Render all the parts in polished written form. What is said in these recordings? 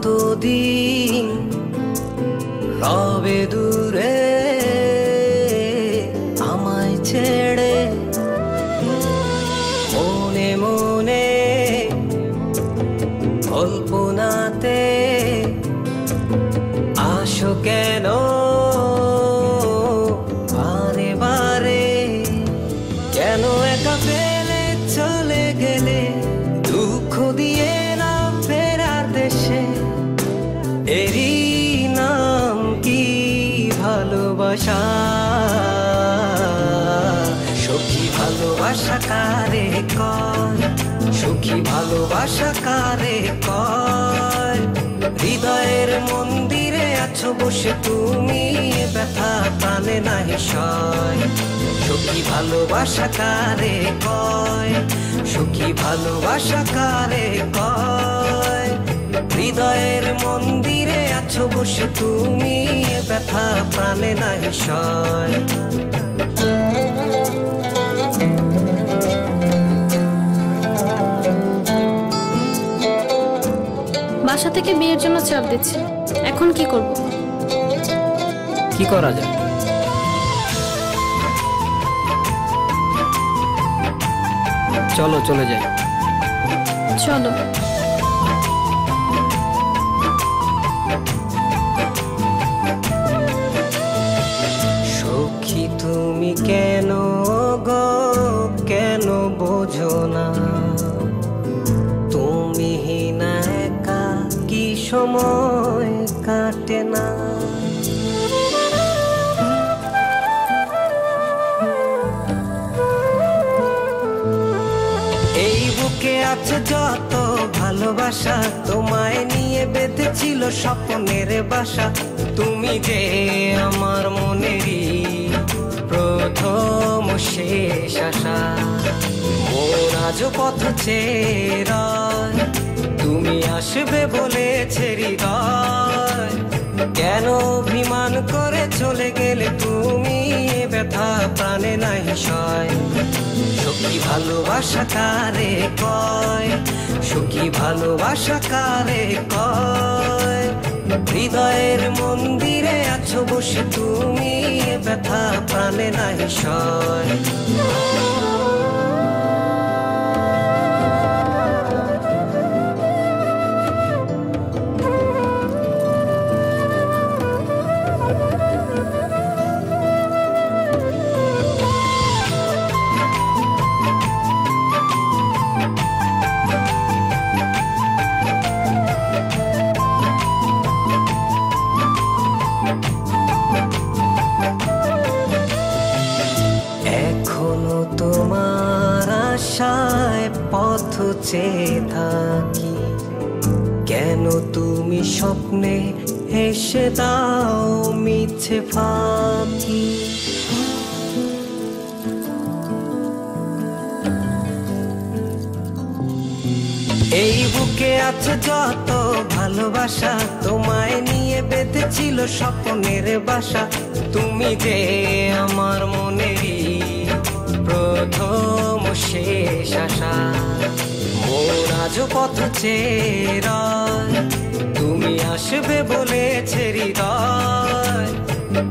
কতদিন রবে দূরে আমায় ছেড়ে, মনে মনে কল্পনাতে আসো কেন বারে বারে, কেন একা ফেলে চলে গেলে দুঃখ দিয়ে না ফেরার দেশে, এরই নাম কি ভালোবাসা? সখী ভালোবাসা কারে কয়, সখী ভালোবাসা কারে কয়? হৃদয়ের মন্দিরে আছো বসে তুমি, ব্যথা প্রাণে নাহি সয়। সখী ভালোবাসা কারে কয়, সখী ভালোবাসা কারে কয়? হৃদয়ের মন্দিরে আছো বসে তুমি, ব্যথা প্রাণে নাহি সয়। বাসা থেকে বিয়ের জন্য চাপ দিচ্ছে, এখন কি করব? কি করা যায়? চলো চলে যাই। চলো। সখী তুমি কেন গো, কেন বোঝো না? তুমি না একা কি সময় কাটে না? এই বুকে আছে যত ভালোবাসা, তোমায় নিয়ে বেঁধেছিল স্বপ্নের বাসা। তুমি যে আমার মনেরই প্রথম শেষ আশা, মোর আজ পথ চেয়ে, তুমি আসবে বলেছে হৃদয়। কেন অভিমান করে চলে গেলে তুমি, ব্যথা প্রাণে নাহি সয়। সখী ভালোবাসা কারে কয়, সখী ভালোবাসা কারে কয়? হৃদয়ের মন্দিরে আছো বসে তুমি, ব্যথা প্রাণে নাহি সয়। এখনো তোমার আশায় পথ চেয়ে থাকি, কেন তুমি স্বপ্নে এসে দাও মিছে ফাঁকি? এই বুকে আছে যত ভালোবাসা, তোমায় নিয়ে বেঁধেছিল স্বপ্নের বাসা। তুমি যে আমার মনেরই প্রথম শেষ আশা, মোর আজ পথ চেয়ে, তুমি আসবে বলেছে হৃদয়।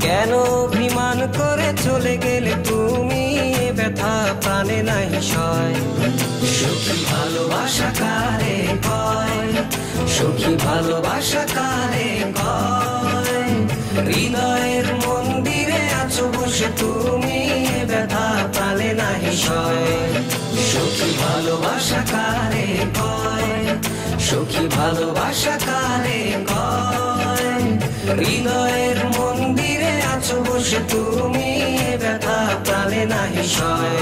কেন অভিমান করে চলে গেলে তুমি, ব্যথা প্রাণে নাহি সয়। সখী ভালোবাসা কারে কয়, সখী ভালোবাসা কারে কয়? হৃদয়ের মন্দিরে আছো বসে তুমি, ব্যথা প্রাণে নাহি সয়। সখী ভালোবাসা কারে কয়, সখী ভালোবাসা কারে কয়? হৃদয়ের মন্দিরে আছো বসে তুমি, ব্যথা প্রাণে নাহি সয়।